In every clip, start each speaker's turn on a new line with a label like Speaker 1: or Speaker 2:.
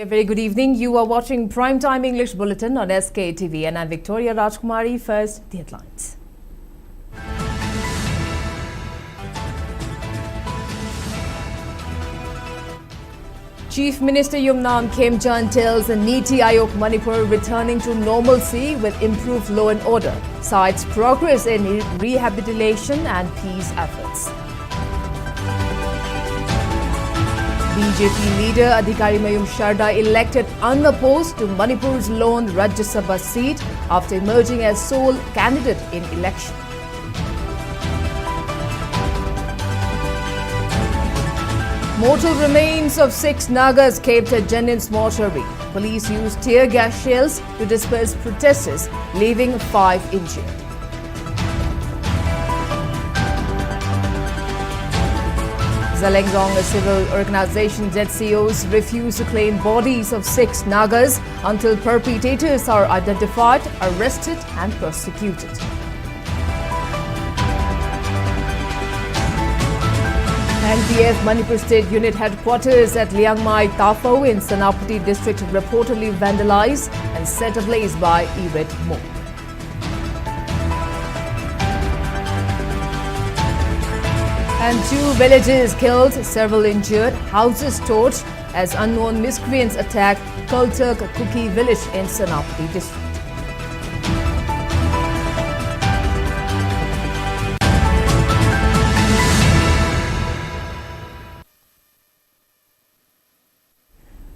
Speaker 1: A very good evening. You are watching Primetime English Bulletin on SKTV and I'm Victoria Rajkumari. First, the headlines. Chief Minister Yumnam Khemchand tells Niti Aayog Manipur returning to normalcy with improved law and order, cites progress in rehabilitation and peace efforts. BJP leader Adhikari Mayum Sharda elected unopposed to Manipur's lone Rajya Sabha seat after emerging as sole candidate in election. Mortal remains of 6 Nagas kept at JNIMS mortuary. Police used tear gas shells to disperse protesters, leaving 5 injured. Zalengzong, a civil organization, ZCOs refuse to claim bodies of 6 Nagas until perpetrators are identified, arrested and prosecuted. NPF Manipur State Unit Headquarters at Liangmai Tafo in Senapati district reportedly vandalized and set ablaze by irate mob. And 2 villages killed, several injured, houses torched as unknown miscreants attacked Kultuh Cookie village in Senapati district.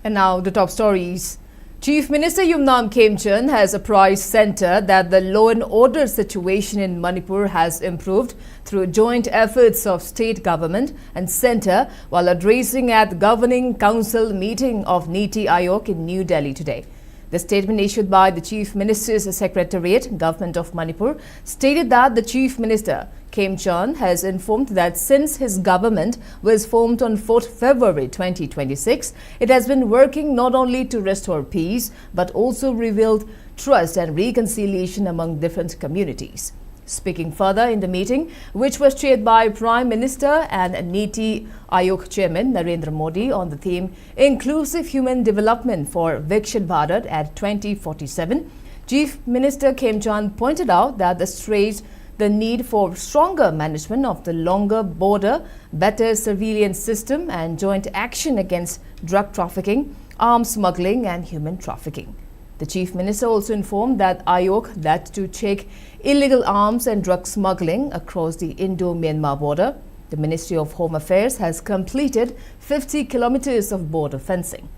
Speaker 1: And now the top stories. Chief Minister Yumnam Khemchand has apprised Centre that the law and order situation in Manipur has improved through joint efforts of state government and Centre while addressing at Governing Council meeting of Niti Aayog in New Delhi today. The statement issued by the Chief Minister's Secretariat, Government of Manipur, stated that the Chief Minister, Khemchand, has informed that since his government was formed on 4th February 2026, it has been working not only to restore peace, but also rebuild trust and reconciliation among different communities. Speaking further in the meeting, which was chaired by Prime Minister and Niti Aayog Chairman Narendra Modi on the theme Inclusive Human Development for Viksit Bharat at 2047, Chief Minister Khemchand pointed out that the need for stronger management of the longer border, better surveillance system and joint action against drug trafficking, arms smuggling and human trafficking. The Chief Minister also informed that Aayog that to check illegal arms and drug smuggling across the Indo-Myanmar border. The Ministry of Home Affairs has completed 50 kilometers of border fencing.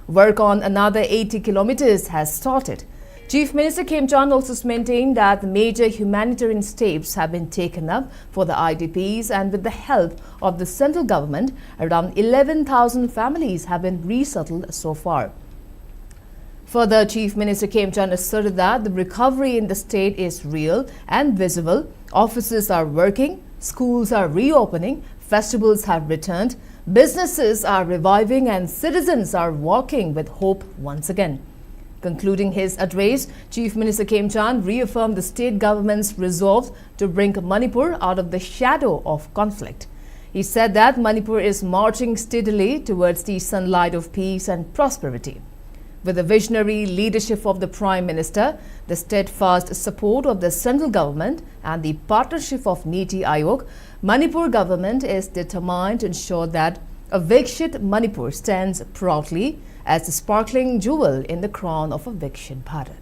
Speaker 1: Work on another 80 kilometers has started. Chief Minister Khemchand also maintained that major humanitarian steps have been taken up for the IDPs and with the help of the central government, around 11,000 families have been resettled so far. Further, Chief Minister Khemchand asserted that the recovery in the state is real and visible. Offices are working, schools are reopening, festivals have returned, businesses are reviving and citizens are walking with hope once again. Concluding his address, Chief Minister Khemchand reaffirmed the state government's resolve to bring Manipur out of the shadow of conflict. He said that Manipur is marching steadily towards the sunlight of peace and prosperity. With the visionary leadership of the Prime Minister, the steadfast support of the central government and the partnership of Niti Aayog, Manipur government is determined to ensure that a Viksit Manipur stands proudly as the sparkling jewel in the crown of a Viksit Bharat.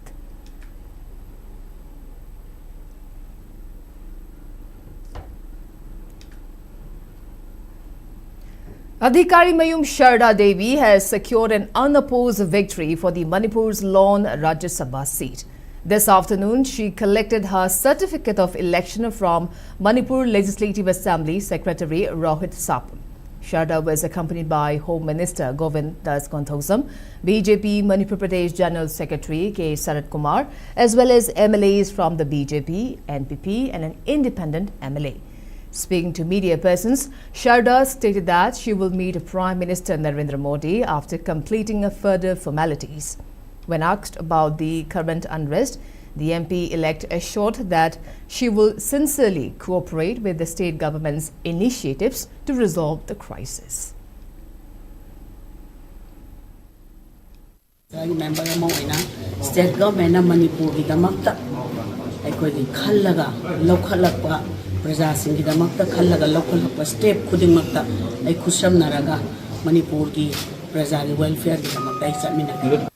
Speaker 1: Adhikari Mayum Sharda Devi has secured an unopposed victory for the Manipur's lone Rajya Sabha seat. This afternoon, she collected her certificate of election from Manipur Legislative Assembly Secretary Rohit Sapam. Sharda was accompanied by Home Minister Govind Das Konthosam, BJP Manipur Pradesh General Secretary K. Sarat Kumar, as well as MLAs from the BJP, NPP and an independent MLA. Speaking to media persons, Sharda stated that she will meet Prime Minister Narendra Modi after completing further formalities. When asked about the current unrest, The MP-elect assured that she will sincerely cooperate with the state government's initiatives to resolve the crisis.
Speaker 2: member state government Manipur gidamakta aikoi khallaga lokhalakpa praja sing gidamakta khallaga lokhalakpa step khudingmakta ai khusamnaraga Manipur gi praja gi welfare gidamakta ai chamina.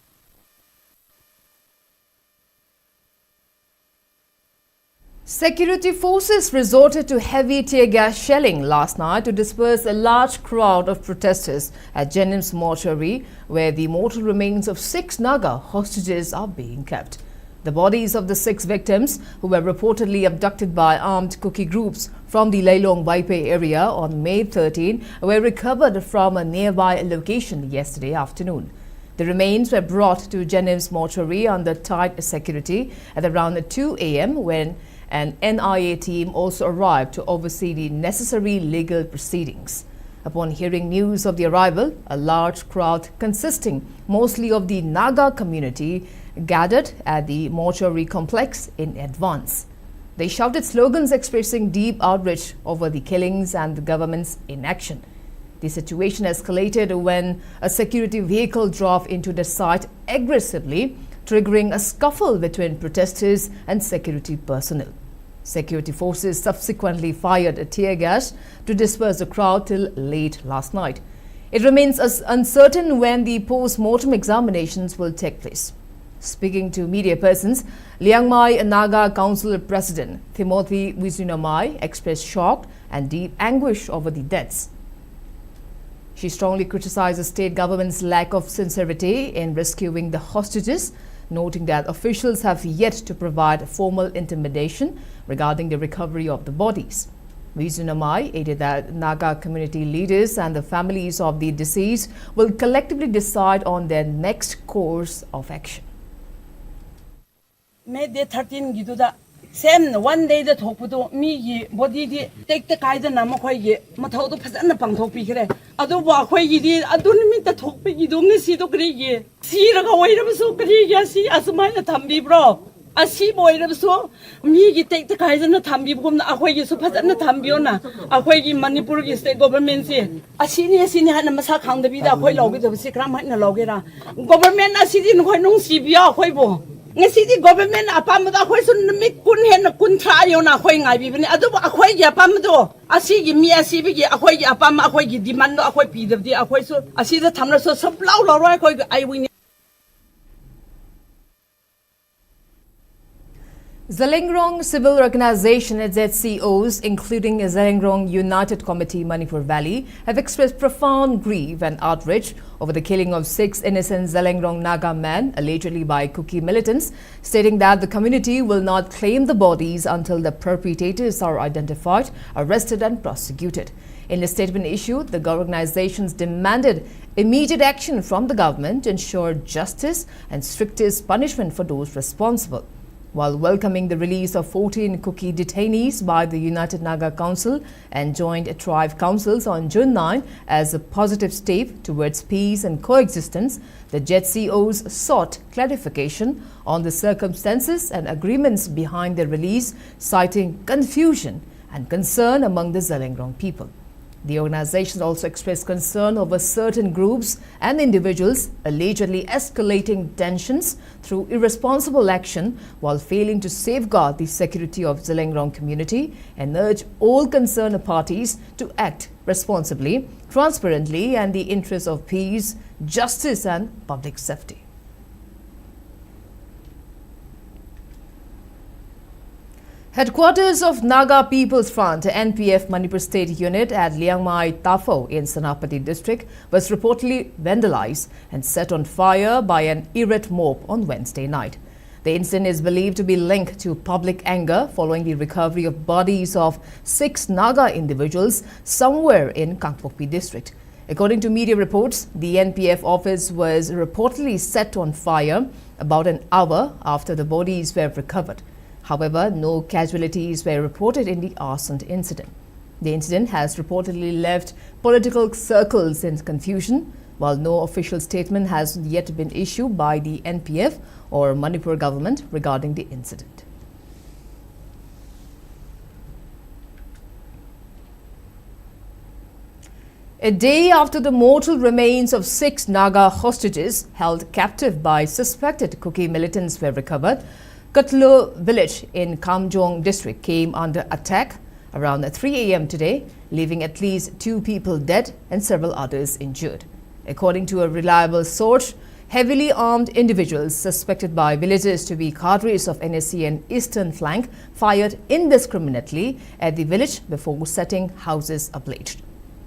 Speaker 1: Security forces resorted to heavy tear gas shelling last night to disperse a large crowd of protesters at JNIMS mortuary, where the mortal remains of 6 Naga hostages are being kept. The bodies of the 6 victims, who were reportedly abducted by armed Kuki groups from the Leilong Waipe area on May 13, were recovered from a nearby location yesterday afternoon. The remains were brought to JNIMS mortuary under tight security at around 2 a.m. when an NIA team also arrived to oversee the necessary legal proceedings. Upon hearing news of the arrival, a large crowd consisting mostly of the Naga community gathered at the mortuary complex in advance. They shouted slogans expressing deep outrage over the killings and the government's inaction. The situation escalated when a security vehicle drove into the site aggressively, triggering a scuffle between protesters and security personnel. Security forces subsequently fired a tear gas to disperse the crowd till late last night. It remains uncertain when the post-mortem examinations will take place. Speaking to media persons, Liang Mai Naga Council President Timothy Wizunamai expressed shock and deep anguish over the deaths. She strongly criticized the state government's lack of sincerity in rescuing the hostages, noting that officials have yet to provide formal intimation regarding the recovery of the bodies. Wizunamai added that Naga community leaders and the families of the deceased will collectively decide on their next course of action.
Speaker 3: May day 13 giduda same one day the thokpudo mi body di take the kaida namakoi ye mathau do phasana pangthok pi khre adu ba khoi gi di adu nimit ta thok pi gidu ngi si do kri ye si ra ga wai ra so kri ya si asmai na thambi bro asi boy ra so mi gi take the kaida na thambi bum na akhoi gi so phasana thambio na akhoi gi Manipur gi state government si asini hana masa khang da bi da akhoi logi da si kram hana logi ra government asidi khoi nong si bia akhoi bo ngasi government apam da khoi sun mi kun hen kun thra yo na khoi ngai bi ni adu akhoi gi apam do asi gi mi asi bi gi akhoi gi apam akhoi gi demand do akhoi pi di akhoi so asi da thamna so sab lau lau roi khoi ai wi
Speaker 1: Zhelengrong Civil Organization ZCOs, including Zhelengrong United Committee Manipur Valley, have expressed profound grief and outrage over the killing of 6 innocent Zhelengrong Naga men, allegedly by Kuki militants, stating that the community will not claim the bodies until the perpetrators are identified, arrested and prosecuted. In a statement issued, the organizations demanded immediate action from the government to ensure justice and strictest punishment for those responsible. While welcoming the release of 14 Kuki detainees by the United Naga Council and Joint Tribe Councils on June 9 as a positive step towards peace and coexistence, the JCOs sought clarification on the circumstances and agreements behind their release, citing confusion and concern among the Zhelengrong people. The organization also expressed concern over certain groups and individuals allegedly escalating tensions through irresponsible action while failing to safeguard the security of Zhelengrong community, and urged all concerned parties to act responsibly, transparently and in the interest of peace, justice and public safety. Headquarters of Naga People's Front, NPF Manipur State Unit at Liang Mai Tafo in Senapati district was reportedly vandalized and set on fire by an irate mob on Wednesday night. The incident is believed to be linked to public anger following the recovery of bodies of 6 Naga individuals somewhere in Kangpokpi district. According to media reports, the NPF office was reportedly set on fire about an hour after the bodies were recovered. However, no casualties were reported in the arson incident. The incident has reportedly left political circles in confusion, while no official statement has yet been issued by the NPF or Manipur government regarding the incident. A day after the mortal remains of 6 Naga hostages held captive by suspected Kuki militants were recovered, Kultuh village in Kamjong district came under attack around 3 a.m. today, leaving at least 2 people dead and several others injured. According to a reliable source, heavily armed individuals suspected by villagers to be cadres of NSCN Eastern Flank fired indiscriminately at the village before setting houses ablaze.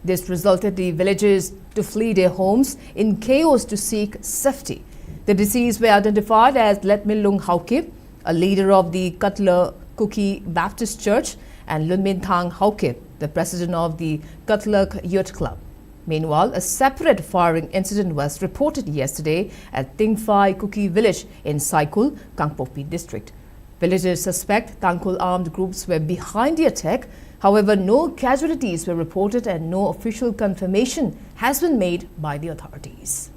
Speaker 1: This resulted the villagers to flee their homes in chaos to seek safety. The deceased were identified as Letmilung Haukip, a leader of the Kultuh Kuki Baptist Church, and Lunmin Thang Haukip, the president of the Kultuh Youth Club. Meanwhile, a separate firing incident was reported yesterday at Tingphai Kuki village in Saikul, Kangpopi district. Villagers suspect Tangkul armed groups were behind the attack. However, no casualties were reported and no official confirmation has been made by the authorities.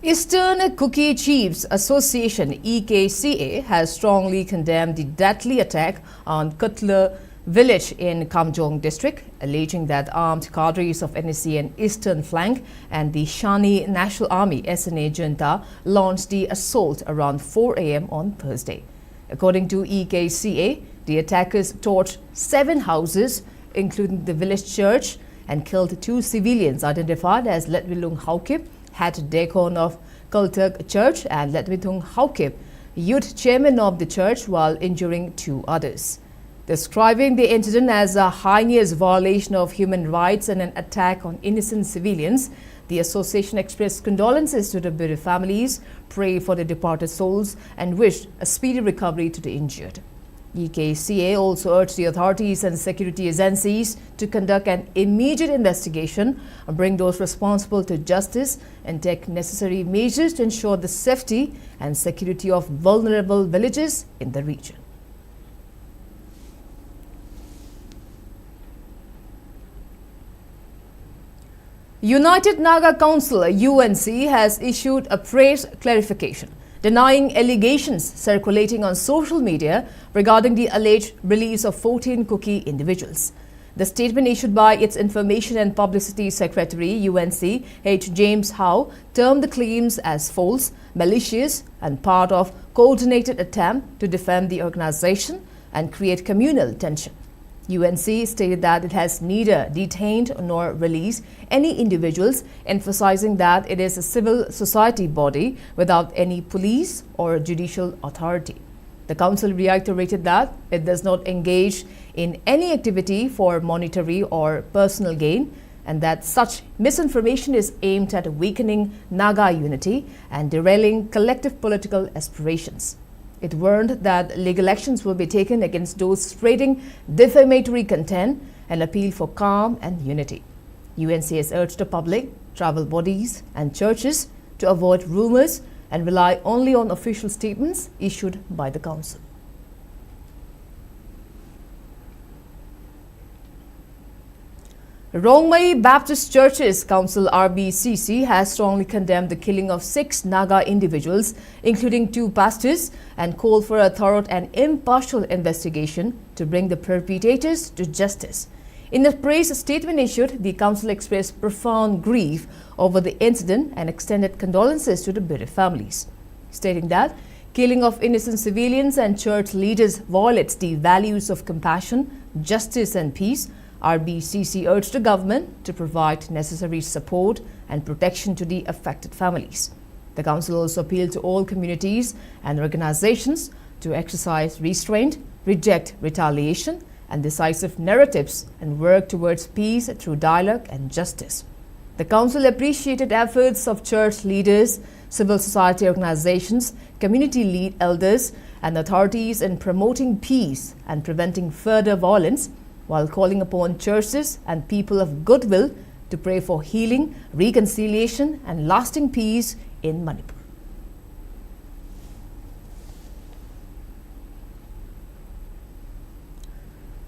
Speaker 1: Eastern Kuki Chiefs Association (EKCA) has strongly condemned the deadly attack on Kultuh village in Kamjong district, alleging that armed cadres of NSCN Eastern Flank and the Shani National Army (SNA) junta launched the assault around 4 a.m. on Thursday. According to EKCA, the attackers torched 7 houses, including the village church, and killed 2 civilians identified as Letmilung Haukip, head deacon of Kultuh Church, and Letmithung Haukip, youth chairman of the church, while injuring 2 others. Describing the incident as a heinous violation of human rights and an attack on innocent civilians, the association expressed condolences to the bereaved families, prayed for the departed souls, and wished a speedy recovery to the injured. EKCA also urged the authorities and security agencies to conduct an immediate investigation and bring those responsible to justice and take necessary measures to ensure the safety and security of vulnerable villages in the region. United Naga Council (UNC) has issued a press clarification denying allegations circulating on social media regarding the alleged release of 14 Kuki individuals. The statement issued by its Information and Publicity Secretary (UNC) H. James Howe termed the claims as false, malicious, and part of coordinated attempt to defame the organization and create communal tension. UNC stated that it has neither detained nor released any individuals, emphasizing that it is a civil society body without any police or judicial authority. The council reiterated that it does not engage in any activity for monetary or personal gain, and that such misinformation is aimed at weakening Naga unity and derailing collective political aspirations. It warned that legal actions will be taken against those spreading defamatory content and appealed for calm and unity. UNC has urged the public, tribal bodies, and churches to avoid rumors and rely only on official statements issued by the council. Rongmai Baptist Churches Council (RBCC) has strongly condemned the killing of 6 Naga individuals, including 2 pastors, and called for a thorough and impartial investigation to bring the perpetrators to justice. In a press statement issued, the council expressed profound grief over the incident and extended condolences to the bereaved families, stating that killing of innocent civilians and church leaders violates the values of compassion, justice, and peace. RBCC urged the government to provide necessary support and protection to the affected families. The council also appealed to all communities and organizations to exercise restraint, reject retaliation and decisive narratives, and work towards peace through dialogue and justice. The council appreciated efforts of church leaders, civil society organizations, community elders, and authorities in promoting peace and preventing further violence, while calling upon churches and people of goodwill to pray for healing, reconciliation, and lasting peace in Manipur.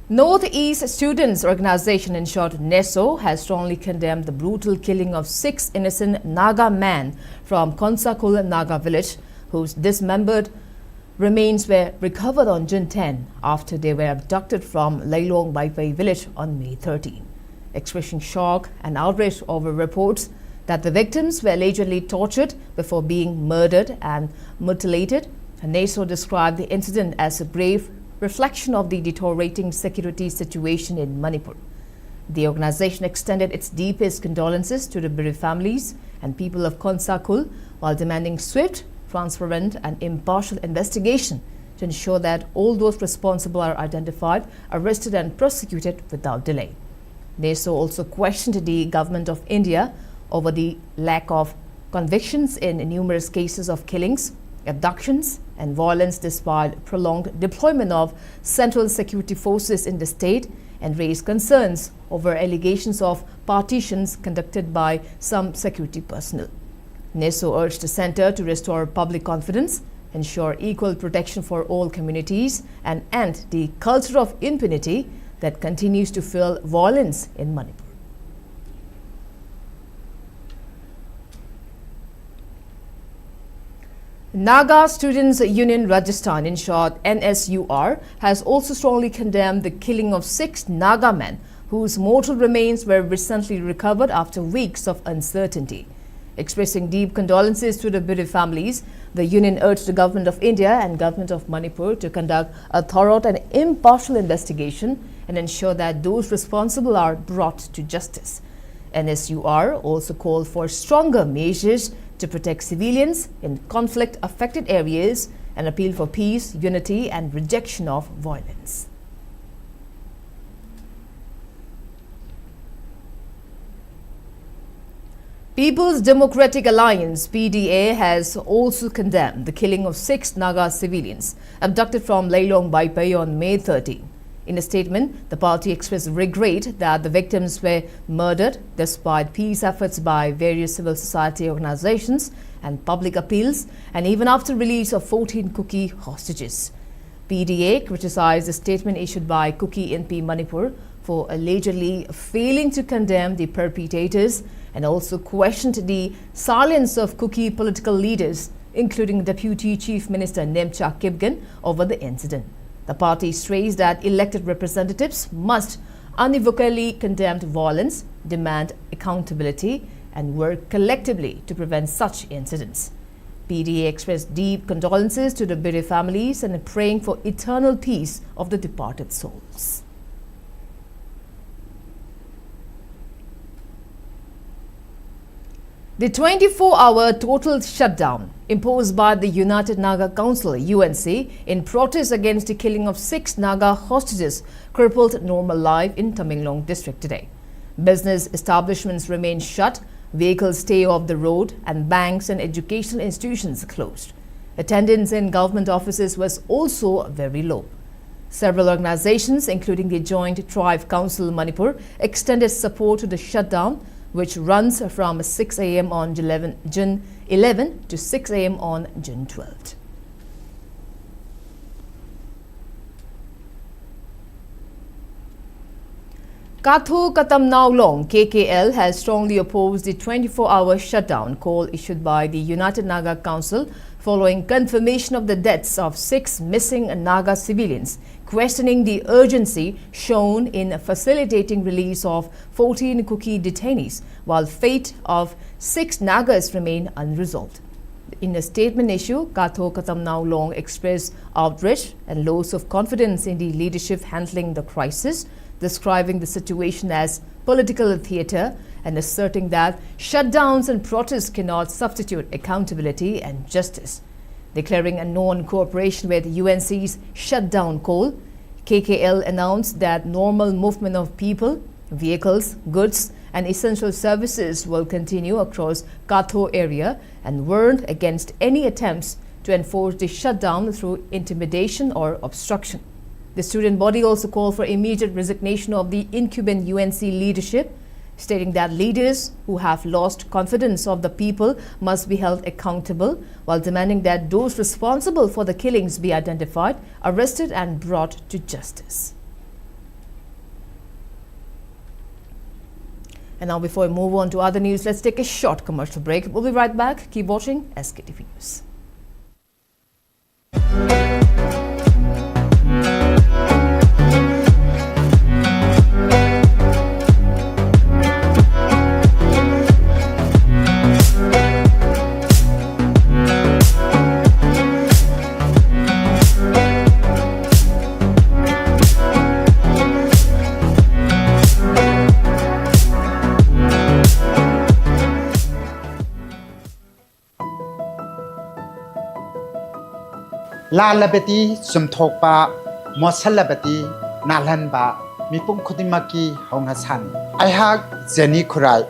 Speaker 1: Northeast Students Organization, in short NESO, has strongly condemned the brutal killing of 6 innocent Naga men from Konsakul Naga village, whose dismembered remains were recovered on June 10 after they were abducted from Lailong Baipai village on May 13, expressing shock and outrage over reports that the victims were allegedly tortured before being murdered and mutilated. NASO described the incident as a grave reflection of the deteriorating security situation in Manipur. The organization extended its deepest condolences to the bereaved families and people of Konsakul while demanding swift, transparent and impartial investigation to ensure that all those responsible are identified, arrested and prosecuted without delay. NASO also questioned the government of India over the lack of convictions in numerous cases of killings, abductions and violence despite prolonged deployment of central security forces in the state, and raised concerns over allegations of partitions conducted by some security personnel. NASO urged the center to restore public confidence, ensure equal protection for all communities and end the culture of impunity that continues to fuel violence in Manipur. Naga Students Union Rajasthan, in short NSUR, has also strongly condemned the killing of 6 Naga men whose mortal remains were recently recovered after weeks of uncertainty. Expressing deep condolences to the bereaved families, the union urged the Government of India and Government of Manipur to conduct a thorough and impartial investigation and ensure that those responsible are brought to justice. NSUR also called for stronger measures to protect civilians in conflict-affected areas and appeal for peace, unity and rejection of violence. People's Democratic Alliance (PDA) has also condemned the killing of 6 Naga civilians abducted from Lailong Baipai on May 13. In a statement, the party expressed regret that the victims were murdered despite peace efforts by various civil society organizations and public appeals, and even after release of 14 Kuki hostages. PDA criticized the statement issued by Kuki MP Manipur for allegedly failing to condemn the perpetrators and also questioned the silence of Kuki political leaders, including Deputy Chief Minister Nemcha Kipgen, over the incident. The party stressed that elected representatives must unequivocally condemn violence, demand accountability and work collectively to prevent such incidents. PDA expressed deep condolences to the bereaved families and praying for eternal peace of the departed souls. The 24-hour total shutdown imposed by the United Naga Council (UNC) in protest against the killing of 6 Naga hostages crippled normal life in Tamenglong district today. Business establishments remain shut, vehicles stay off the road, and banks and educational institutions closed. Attendance in government offices was also very low. Several organizations, including the Joint Tribe Council Manipur, extended support to the shutdown, which runs from 6 a.m. on June 11 to 6 a.m. on June 12. Kultuh Katam Naulong (KKL) has strongly opposed the 24-hour shutdown call issued by the United Naga Council following confirmation of the deaths of 6 missing Naga civilians, questioning the urgency shown in facilitating release of 14 Kuki detainees, while fate of 6 Nagas remain unresolved. In a statement issue, Kultuh Katam Naulong expressed outrage and loss of confidence in the leadership handling the crisis, describing the situation as political theatre and asserting that shutdowns and protests cannot substitute accountability and justice. Declaring a non-cooperation with UNC's shutdown call, KKL announced that normal movement of people, vehicles, goods and essential services will continue across Kultuh area and warned against any attempts to enforce the shutdown through intimidation or obstruction. The student body also called for immediate resignation of the incumbent UNC leadership, stating that leaders who have lost confidence of the people must be held accountable, while demanding that those responsible for the killings be identified, arrested and brought to justice. And now, before we move on to other news, let's take a short commercial break. We'll be right back. Keep watching SKTV News.
Speaker 4: ꯂꯥꯜꯂꯕꯗꯤ ꯆꯨꯝꯊꯣꯛꯄ ꯃꯣꯠꯁꯜꯂꯕꯗꯤ ꯅꯥꯜꯍꯟꯕ ꯃꯤꯄꯨꯝ ꯈꯨꯗꯤꯡꯃꯛꯀꯤ ꯍꯧꯅꯁꯥꯅꯤ ꯑꯩꯍꯥꯛ Jenny Khurai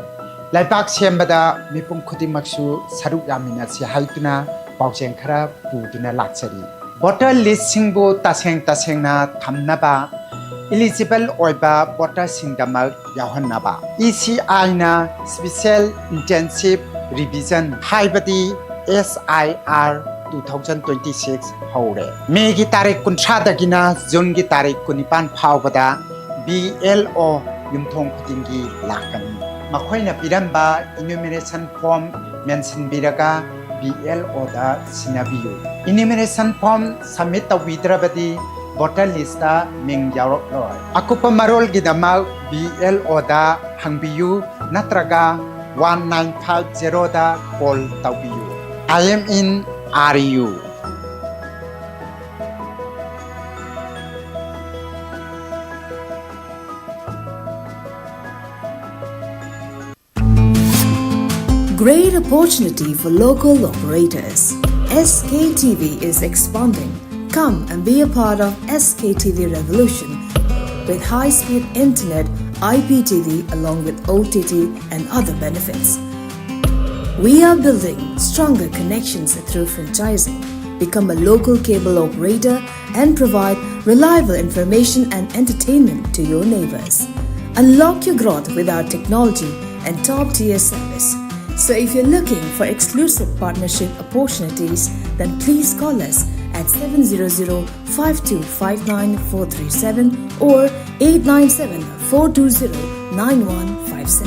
Speaker 4: ꯂꯩꯕꯥꯛ ꯁꯦꯝꯕꯗ ꯃꯤꯄꯨꯝ ꯈꯨꯗꯤꯡꯃꯛꯁꯨ ꯁꯔꯨꯛ ꯌꯥꯃꯤꯟꯅꯁꯤ ꯍꯥꯏꯗꯨꯅ ꯄꯥꯎꯖꯦꯜ ꯈꯔ ꯄꯨꯗꯨꯅ ꯂꯥꯛꯆꯔꯤ ꯚꯣꯇꯔ ꯂꯤꯁꯁꯤꯡꯕꯨ ꯇꯁꯦꯡꯅ ꯊꯝꯅꯕ eligible oiba voter singdamak yahonnaba ECI-na Special Intensive Revision haibadi SIR 2026 haure Megi tarik kunthradagina June gi tarik kunipan phawbada BLO yumthong khutingi lakani makhoina piramba enumeration form mention biraga BLO da sinabiyu enumeration form submit tawidrabadi voter list da ming yaurok loi akupa marol gidamak BLO da hangbiyu natraga 1950 da call tawbiyu I am in RU
Speaker 1: Great opportunity for local operators. SKTV is expanding. Come and be a part of SKTV revolution with high-speed internet, IPTV along with OTT and other benefits. We are building stronger connections through franchising. Become a local cable operator and provide reliable information and entertainment to your neighbors. Unlock your growth with our technology and top-tier service. So if you're looking for exclusive partnership opportunities, then please call us at 700-5259-437 or 897-420-9157.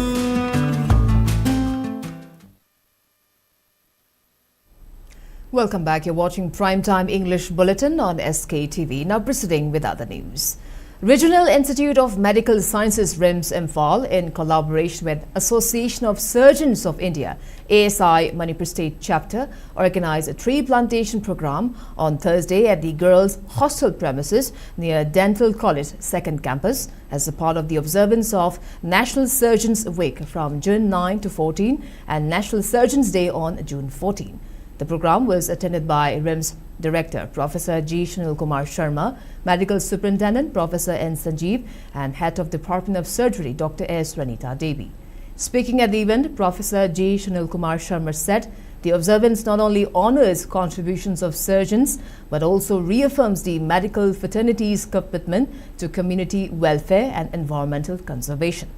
Speaker 1: Welcome back. You're watching Primetime English Bulletin on SKTV. Now proceeding with other news. Regional Institute of Medical Sciences RIMS Imphal, in collaboration with Association of Surgeons of India, ASI Manipur State Chapter, organized a tree plantation program on Thursday at the girls' hostel premises near Dental College 2nd Campus as a part of the observance of National Surgeons Week from June 9 to 14 and National Surgeons Day on June 14. The program was attended by RIMS Director Professor G. Shanil Kumar Sharma, Medical Superintendent Professor N. Sanjeev, and Head of Department of Surgery Dr. S. Ranita Devi. Speaking at the event, Professor G. Shanil Kumar Sharma said the observance not only honors contributions of surgeons but also reaffirms the medical fraternity's commitment to community welfare and environmental conservation.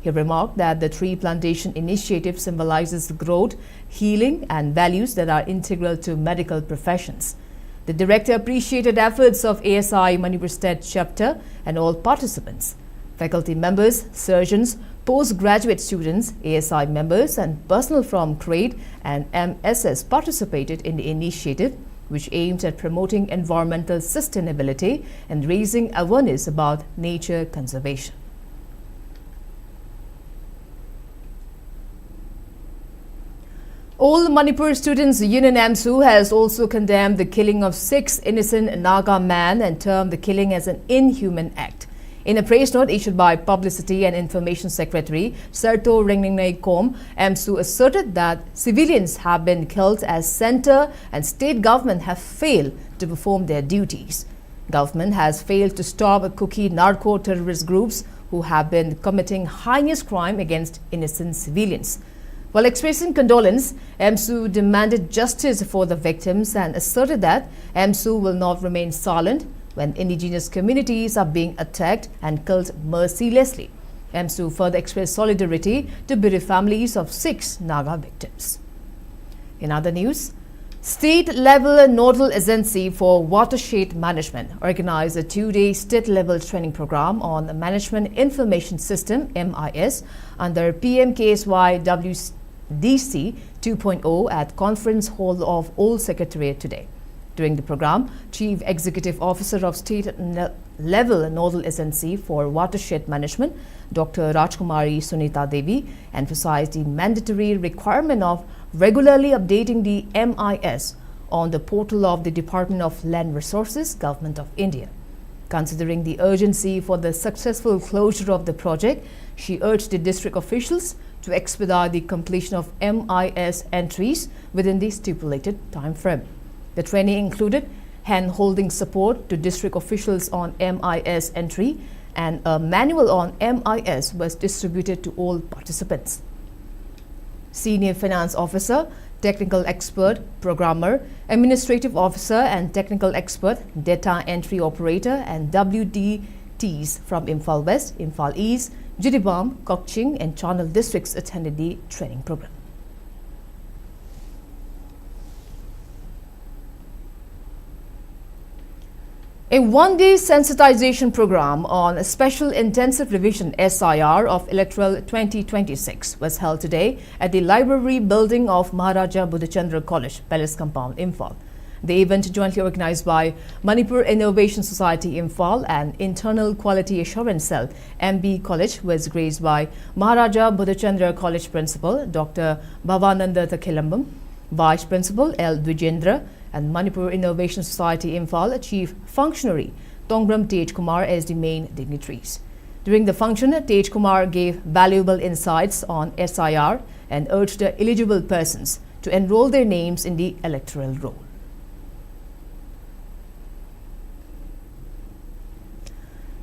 Speaker 1: He remarked that the tree plantation initiative symbolizes growth, healing and values that are integral to medical professions. The director appreciated efforts of ASI Manipur State Chapter and all participants. Faculty members, surgeons, postgraduate students, ASI members and personnel from CRADE and MSS participated in the initiative, which aims at promoting environmental sustainability and raising awareness about nature conservation. All Manipur Students Union MSU has also condemned the killing of 6 innocent Naga men and termed the killing as an inhuman act. In a press note issued by Publicity and Information Secretary Sarto Ringningnai Kom, MSU asserted that civilians have been killed as centre and state government have failed to perform their duties. Government has failed to stop Kuki narco-terrorist groups who have been committing heinous crime against innocent civilians. While expressing condolence, MSU demanded justice for the victims and asserted that MSU will not remain silent when indigenous communities are being attacked and killed mercilessly. MSU further expressed solidarity to bereaved families of 6 Naga victims. In other news, State-level Nodal Agency for Watershed Management organized a 2-day state-level training program on the Management Information System (MIS) under PMKSY WDC 2.0 at Conference Hall of Old Secretariat today. During the program, Chief Executive Officer of State-level Nodal Agency for Watershed Management, Dr. Rajkumari Sunita Devi, emphasized the mandatory requirement of regularly updating the MIS on the portal of the Department of Land Resources, Government of India. Considering the urgency for the successful closure of the project, she urged the district officials to expedite the completion of MIS entries within the stipulated time frame. The training included hand-holding support to district officials on MIS entry, and a manual on MIS was distributed to all participants. Senior Finance Officer, Technical Expert, Programmer, Administrative Officer and Technical Expert, Data Entry Operator and WDTs from Imphal West, Imphal East, Jiribam, Kokching and Channel districts attended the training program. A one-day sensitization program on a Special Intensive Revision SIR of Electoral 2026 was held today at the Library Building of Maharaja Buddhachandra College, Palace Compound, Imphal. The event, jointly organized by Manipur Innovation Society, Imphal and Internal Quality Assurance Cell, MB College, was graced by Maharaja Buddhachandra College Principal Dr. Bhavananda Takilambam, Vice Principal L. Dwijendra, and Manipur Innovation Society Imphal Chief Functionary Tongram Tej Kumar as the main dignitaries. During the function, Tej Kumar gave valuable insights on SIR and urged the eligible persons to enroll their names in the electoral roll.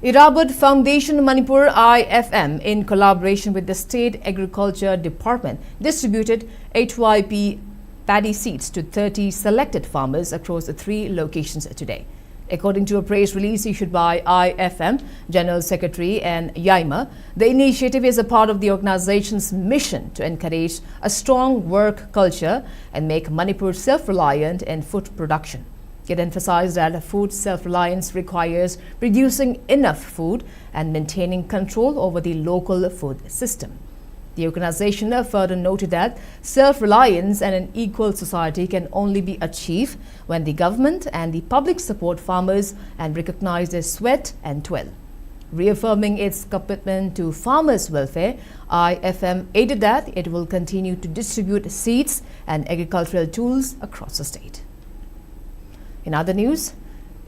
Speaker 1: Irabad Foundation Manipur IFM, in collaboration with the State Agriculture Department, distributed HYP paddy seeds to 30 selected farmers across the 3 locations today. According to a press release issued by IFM General Secretary and Yaima, the initiative is a part of the organization's mission to encourage a strong work culture and make Manipur self-reliant in food production. It emphasized that food self-reliance requires producing enough food and maintaining control over the local food system. The organization further noted that self-reliance and an equal society can only be achieved when the government and the public support farmers and recognize their sweat and toil. Reaffirming its commitment to farmers' welfare, IFM added that it will continue to distribute seeds and agricultural tools across the state. In other news,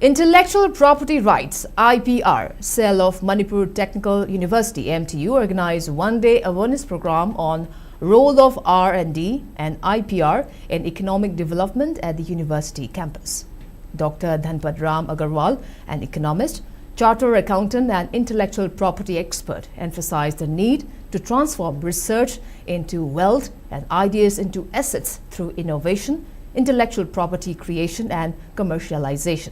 Speaker 1: Intellectual Property Rights IPR cell of Manipur Technical University MTU organized one-day awareness program on role of R&D and IPR in economic development at the university campus. Dr. Dhanpad Ram Agarwal, an economist, chartered accountant and intellectual property expert, emphasized the need to transform research into wealth and ideas into assets through innovation, intellectual property creation and commercialization.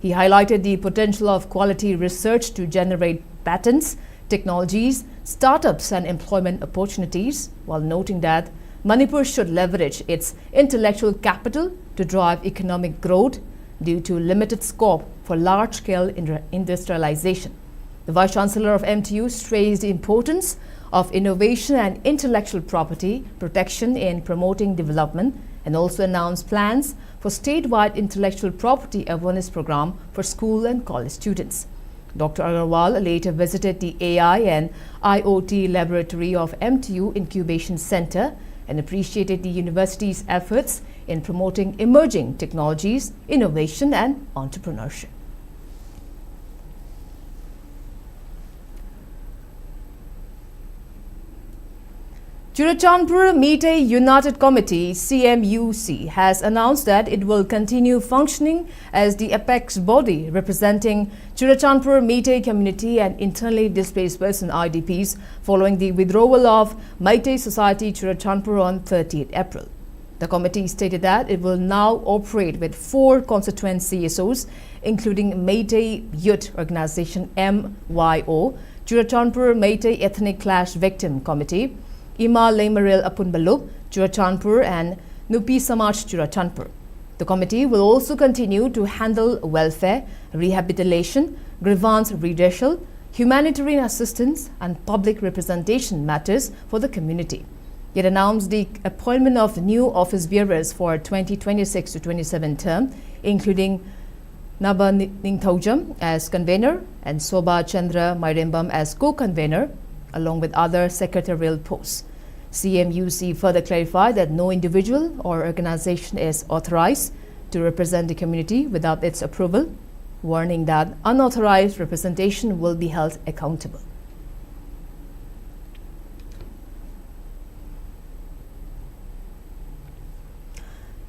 Speaker 1: He highlighted the potential of quality research to generate patents, technologies, startups and employment opportunities, while noting that Manipur should leverage its intellectual capital to drive economic growth due to limited scope for large-scale industrialization. The Vice-Chancellor of MTU stressed the importance of innovation and intellectual property protection in promoting development and also announced plans for statewide intellectual property awareness program for school and college students. Dr. Agarwal later visited the AI and IoT laboratory of MTU Incubation Center and appreciated the university's efforts in promoting emerging technologies, innovation and entrepreneurship. Churachandpur Meitei United Committee CMUC has announced that it will continue functioning as the apex body representing Churachandpur Meitei community and internally displaced person IDPs following the withdrawal of Meitei Society Churachandpur on 30th April. The committee stated that it will now operate with 4 constituent CSOs, including Meitei Youth Organization MYO, Churachandpur Meitei Ethnic Clash Victim Committee, Ima Leimaril Apunbalu, Churachandpur and Nupi Samaj Churachandpur. The committee will also continue to handle welfare, rehabilitation, grievance redressal, humanitarian assistance and public representation matters for the community. It announced the appointment of new office bearers for 2026 to 27 term, including Naba Ningthaujam as convener and Soba Chandra Mairembam as co-convener, along with other secretarial posts. CMUC further clarified that no individual or organization is authorized to represent the community without its approval, warning that unauthorized representation will be held accountable.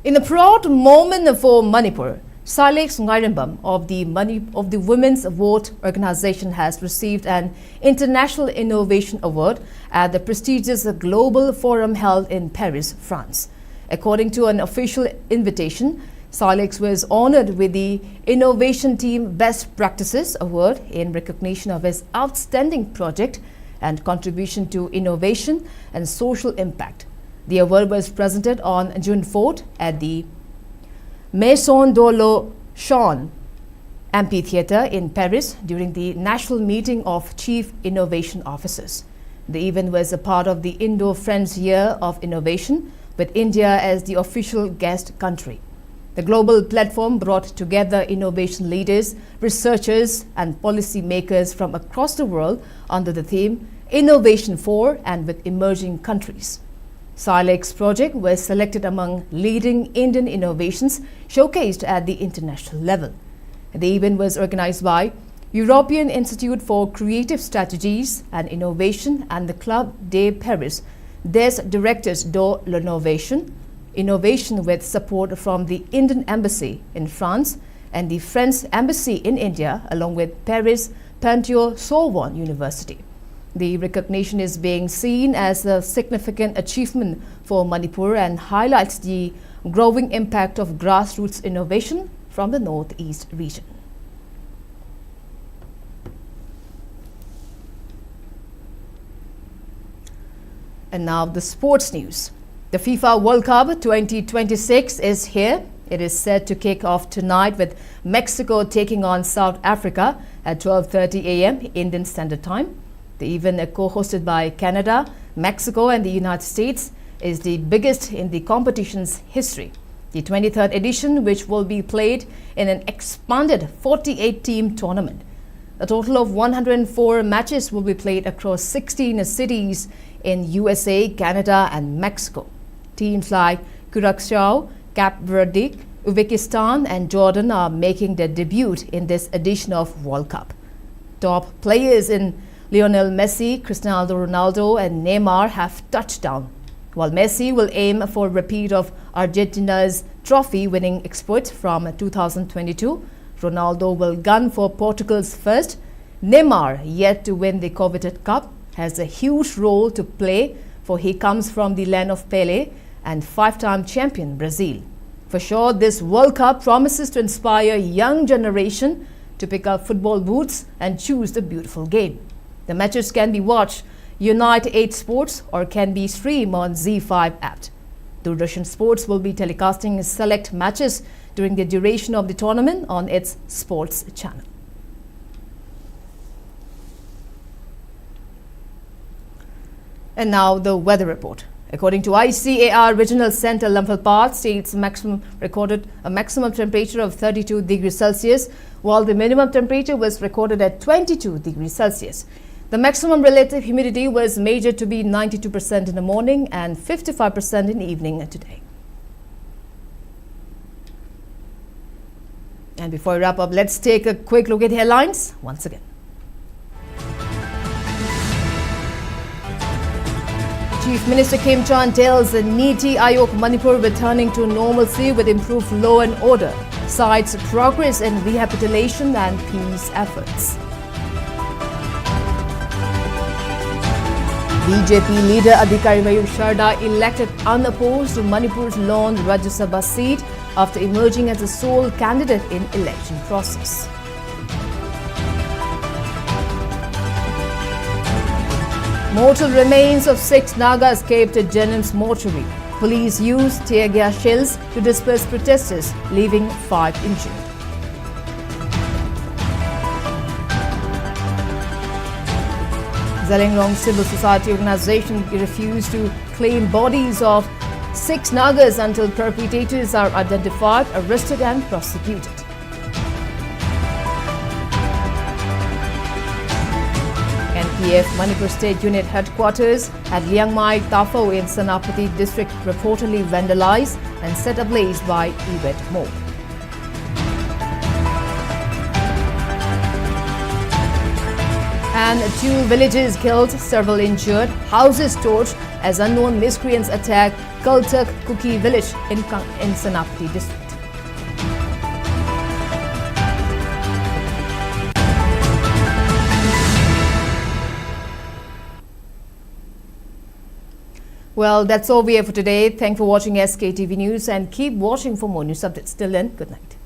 Speaker 1: In a proud moment for Manipur, Silex Ngairambam of the Women's Vote Organization has received an International Innovation Award at the prestigious Global Forum held in Paris, France. According to an official invitation, Silex was honored with the Innovation Team Best Practices Award in recognition of his outstanding project and contribution to innovation and social impact. The award was presented on June 4th at the Maison de l'Ocean Amphitheatre in Paris during the National Meeting of Chief Innovation Officers. The event was a part of the Indo-France Year of Innovation, with India as the official guest country. The global platform brought together innovation leaders, researchers, and policy makers from across the world under the theme Innovation for and with Emerging Countries. Silex project was selected among leading Indian innovations showcased at the international level. The event was organized by European Institute for Creative Strategies and Innovation and the Club de Paris, des Directeurs de l'Innovation, innovation with support from the Indian Embassy in France and the French Embassy in India, along with Paris Panthéon-Sorbonne University. The recognition is being seen as a significant achievement for Manipur and highlights the growing impact of grassroots innovation from the Northeast region. And now the sports news. The FIFA World Cup 2026 is here. It is set to kick off tonight with Mexico taking on South Africa at 12:30 a.m. Indian Standard Time. The event, co-hosted by Canada, Mexico and the United States, is the biggest in the competition's history. The 23rd edition, which will be played in an expanded 48-team tournament. A total of 104 matches will be played across 16 cities in USA, Canada and Mexico. Teams like Curacao, Cape Verde, Uzbekistan and Jordan are making their debut in this edition of World Cup. Top players in Lionel Messi, Cristiano Ronaldo and Neymar have touched down. While Messi will aim for a repeat of Argentina's trophy-winning exploit from 2022, Ronaldo will gun for Portugal's first. Neymar, yet to win the coveted cup, has a huge role to play, for he comes from the land of Pelé and five-time champion Brazil. For sure, this World Cup promises to inspire a young generation to pick up football boots and choose the beautiful game. The matches can be watched Unite 8 Sports or can be streamed on Z5 app. Doordarshan Sports will be telecasting select matches during the duration of the tournament on its sports channel. And now the weather report. According to ICAR Regional Center, Imphal states recorded a maximum temperature of 32 degrees Celsius, while the minimum temperature was recorded at 22 degrees Celsius. The maximum relative humidity was measured to be 92% in the morning and 55% in the evening today. And before we wrap up, let's take a quick look at headlines once again. Chief Minister Kim Chan tells the Niti Aayog Manipur returning to normalcy with improved law and order, cites progress in rehabilitation and peace efforts. BJP leader Adhikari Mayur Sharda elected unopposed to Manipur's lone Rajya Sabha seat after emerging as the sole candidate in election process. Mortal remains of 6 Naga escaped at JNIMS mortuary. Police used tear gas shells to disperse protesters, leaving 5 injured. Zhelengrong Civil Society Organization refused to claim bodies of 6 Nagas until perpetrators are identified, arrested and prosecuted. NPF Manipur State Unit Headquarters at Liangmai Tafo in Senapati District reportedly vandalized and set ablaze by Yvette Mo. And 2 villages killed, several injured, houses torched as unknown miscreants attacked Kultuh Kuki village in Senapati district. Well, that's all we have for today. Thanks for watching SKTV News and keep watching for more news updates. Till then, good night.